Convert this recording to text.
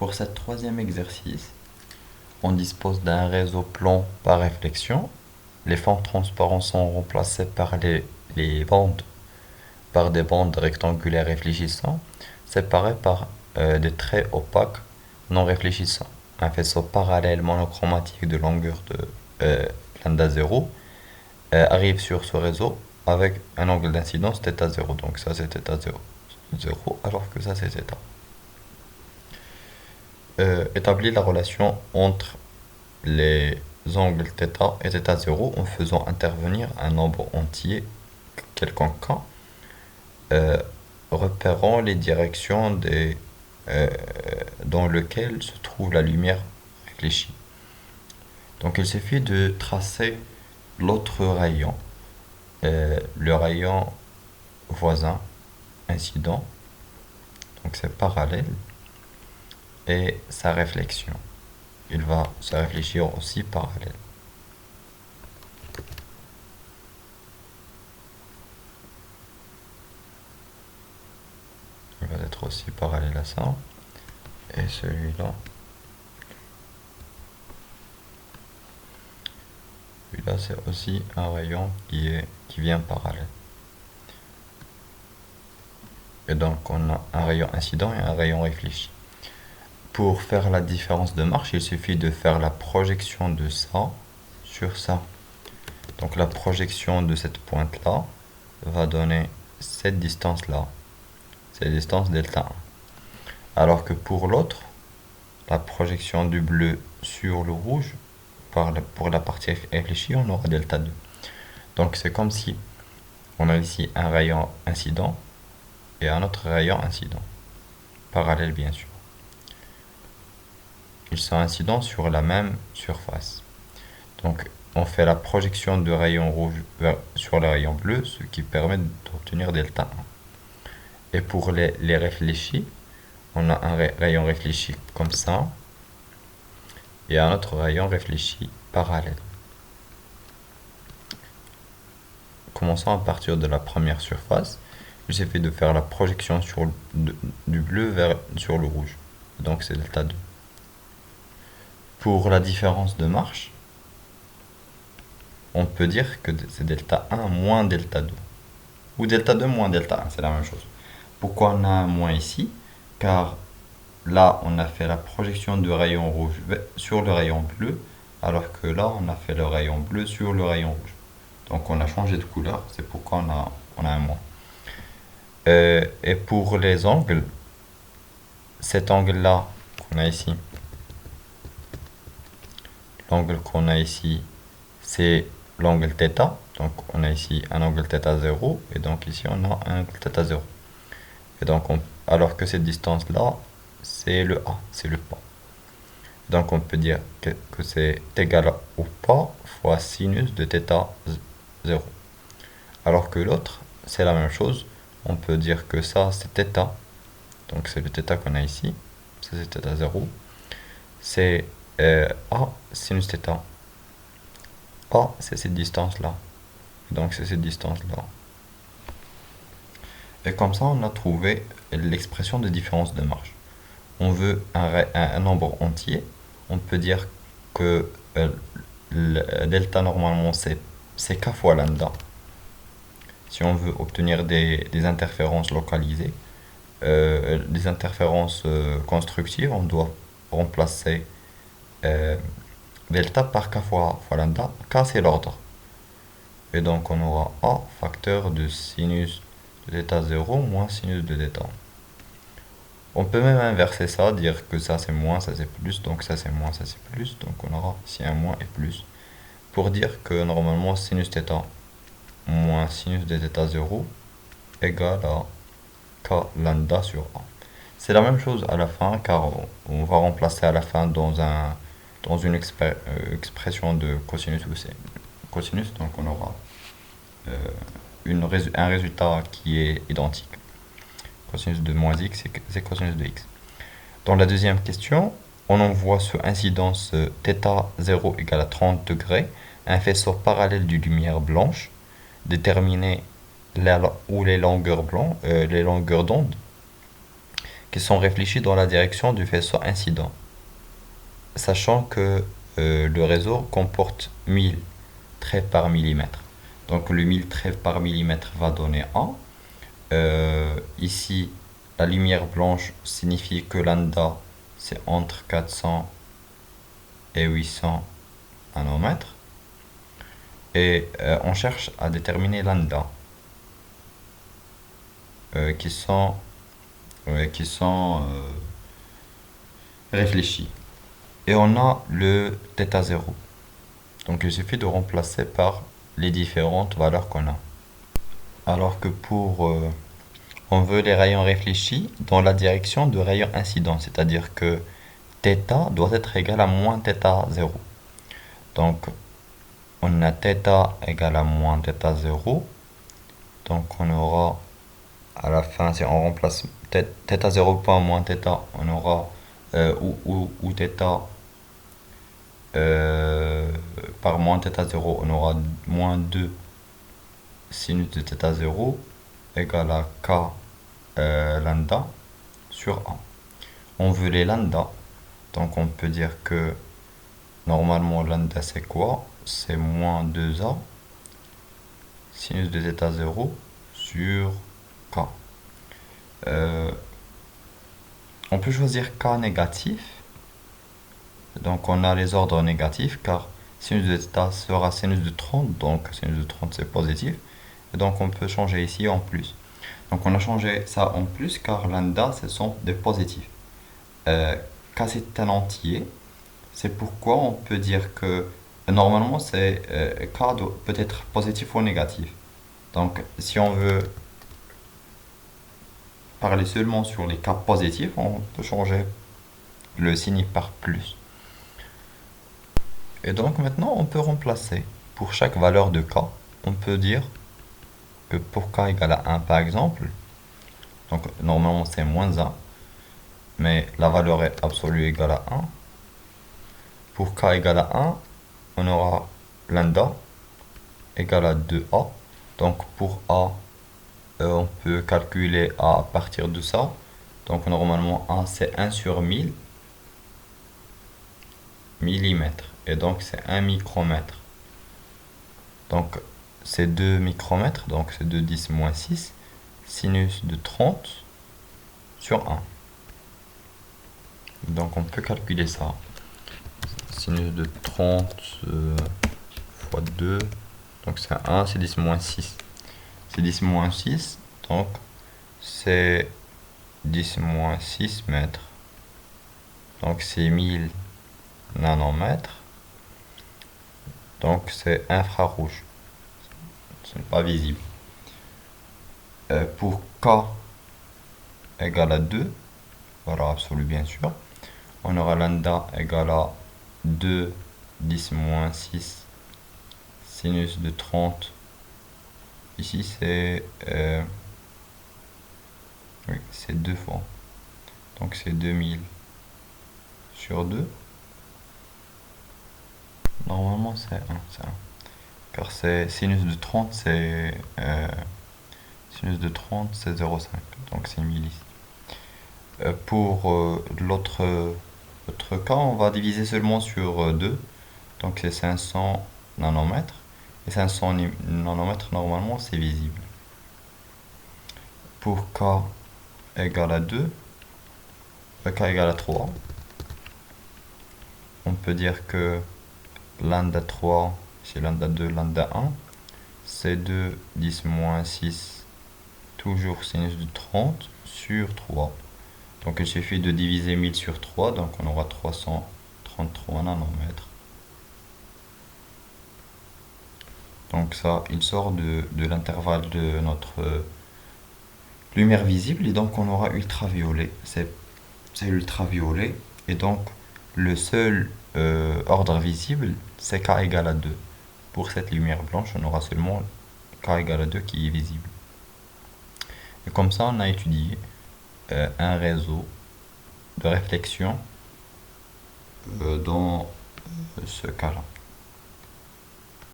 Pour ce troisième exercice, on dispose d'un réseau plan par réflexion. Les fonds transparents sont remplacés par les bandes, par des bandes rectangulaires réfléchissants, séparées par des traits opaques non réfléchissants. Un faisceau parallèle monochromatique de longueur de lambda 0 arrive sur ce réseau avec un angle d'incidence θ0. Donc ça c'est θ0, 0, alors que ça c'est θ. Établit la relation entre les angles θ et θ0 en faisant intervenir un nombre entier quelconque K, repérant les directions dans lesquelles se trouve la lumière réfléchie. Donc il suffit de tracer l'autre rayon, le rayon voisin incident, donc c'est parallèle, et sa réflexion. Il va se réfléchir aussi parallèle. Il va être aussi parallèle à ça. Et celui-là. Celui-là, c'est aussi un rayon qui vient parallèle. Et donc, on a un rayon incident et un rayon réfléchi. Pour faire la différence de marche, il suffit de faire la projection de ça sur ça. Donc la projection de cette pointe-là va donner cette distance-là. C'est la distance delta 1. Alors que pour l'autre, la projection du bleu sur le rouge, pour la partie réfléchie, on aura delta 2. Donc c'est comme si on a ici un rayon incident et un autre rayon incident. Parallèle bien sûr. Ils sont incidents sur la même surface. Donc on fait la projection de rayon rouge sur le rayon bleu, ce qui permet d'obtenir delta 1. Et pour les réfléchis, on a un rayon réfléchi comme ça et un autre rayon réfléchi parallèle. Commençons à partir de la première surface. Il suffit de faire la projection du bleu sur le rouge. Donc c'est delta 2. Pour la différence de marche, on peut dire que c'est delta 1 moins delta 2. Ou delta 2 moins delta 1, c'est la même chose. Pourquoi on a un moins ici? Car là, on a fait la projection du rayon rouge sur le rayon bleu, alors que là, on a fait le rayon bleu sur le rayon rouge. Donc on a changé de couleur, c'est pourquoi on a un moins. Et pour les angles, cet angle-là qu'on a ici, l'angle qu'on a ici, c'est l'angle θ. Donc on a ici un angle θ0 et donc ici on a un angle θ0. Et donc alors que cette distance-là, c'est le A, c'est le pas. Donc on peut dire que c'est égal au pas fois sinus de θ0. Alors que l'autre, c'est la même chose. On peut dire que ça, c'est θ. Donc c'est le θ qu'on a ici. Ça, c'est θ0. C'est A sinus θ. A, c'est cette distance-là. Donc c'est cette distance-là. Et comme ça, on a trouvé l'expression de différence de marge. On veut un nombre entier. On peut dire que le delta, normalement, c'est k fois lambda. Si on veut obtenir des interférences localisées, des interférences constructives, on doit remplacer delta par k fois lambda. K, c'est l'ordre. Et donc, on aura A facteur de sinus de θ0 moins sinus de θ1. On peut même inverser ça, dire que ça c'est moins, ça c'est plus, donc ça c'est moins, ça c'est plus. Donc on aura ici un moins et plus. Pour dire que normalement sinus θ moins sinus de θ0 égale à k lambda sur A. C'est la même chose à la fin, car on va remplacer à la fin dans une expression de cosinus ou cosinus, donc on aura un résultat qui est identique. Cosinus de moins x, c'est cosinus de x. Dans la deuxième question, on envoie sur incidence θ0 égale à 30 degrés un faisceau parallèle de lumière blanche, déterminer les longueurs d'onde qui sont réfléchis dans la direction du faisceau incident, sachant que le réseau comporte 1000 traits par millimètre. Donc le 1000 traits par millimètre va donner 1. Ici, la lumière blanche signifie que lambda, c'est entre 400 et 800 nanomètres. Et on cherche à déterminer lambda, qui sont réfléchis. Et on a le θ 0. Donc il suffit de remplacer par les différentes valeurs qu'on a. Alors que on veut les rayons réfléchis dans la direction de rayons incidents, c'est-à-dire que θ doit être égal à moins θ 0. Donc on a θ égal à moins θ 0. Donc on aura à la fin, si on remplace θ 0 point moins θ, on aura ou θ par moins θ 0, on aura moins 2 sinus de θ 0 égale à k lambda sur 1. On veut les lambda, donc on peut dire que normalement lambda c'est quoi? C'est moins 2a sinus de θ 0 sur k. On peut choisir k négatif, donc on a les ordres négatifs car sinus de θ sera sinus de 30, donc sinus de 30 c'est positif, et donc on peut changer ici en plus. Donc on a changé ça en plus car lambda ce sont des positifs. K c'est un entier, c'est pourquoi on peut dire que normalement c'est k peut être positif ou négatif. Donc si on veut parler seulement sur les cas positifs, on peut changer le signe par plus. Et donc maintenant on peut remplacer pour chaque valeur de k. On peut dire que pour k égale à 1 par exemple, donc normalement c'est moins 1, mais la valeur est absolue égale à 1. Pour k égale à 1, on aura lambda égale à 2a. Donc pour a, on peut calculer a à partir de ça. Donc normalement a c'est 1 sur 1000 millimètres. Et donc c'est 1 micromètre. Donc c'est 2 micromètres, donc c'est 2 10 moins 6, sinus de 30 sur 1. Donc on peut calculer ça. Sinus de 30 fois 2, donc c'est 1, c'est 10 moins 6. C'est 10 moins 6, donc c'est 10 moins 6 mètres. Donc c'est 1000 nanomètres. Donc c'est infrarouge. Ce n'est pas visible. Pour K égale à 2, valeur absolue bien sûr, on aura lambda égale à 2 10 moins 6 sinus de 30. Ici c'est oui, c'est 2 fois. Donc c'est 2000 sur 2. Normalement c'est 1, car c'est sinus de 30 c'est sinus de 30 c'est 0,5, donc c'est 1000 ici. Pour l'autre cas, on va diviser seulement sur 2, donc c'est 500 nanomètres, et 500 nanomètres normalement c'est visible. Pour k égale à 2, k égale à 3, on peut dire que lambda 3, c'est lambda 2, lambda 1, c'est 2 10 moins 6, toujours sinus de 30 sur 3. Donc il suffit de diviser 1000 sur 3, donc on aura 333 nanomètres. Donc ça, il sort de l'intervalle de notre lumière visible, et donc on aura ultraviolet. C'est ultraviolet, et donc le seul ordre visible, c'est k égale à 2. Pour cette lumière blanche, on aura seulement k égale à 2 qui est visible. Et comme ça, on a étudié un réseau de réflexion dans ce cas-là.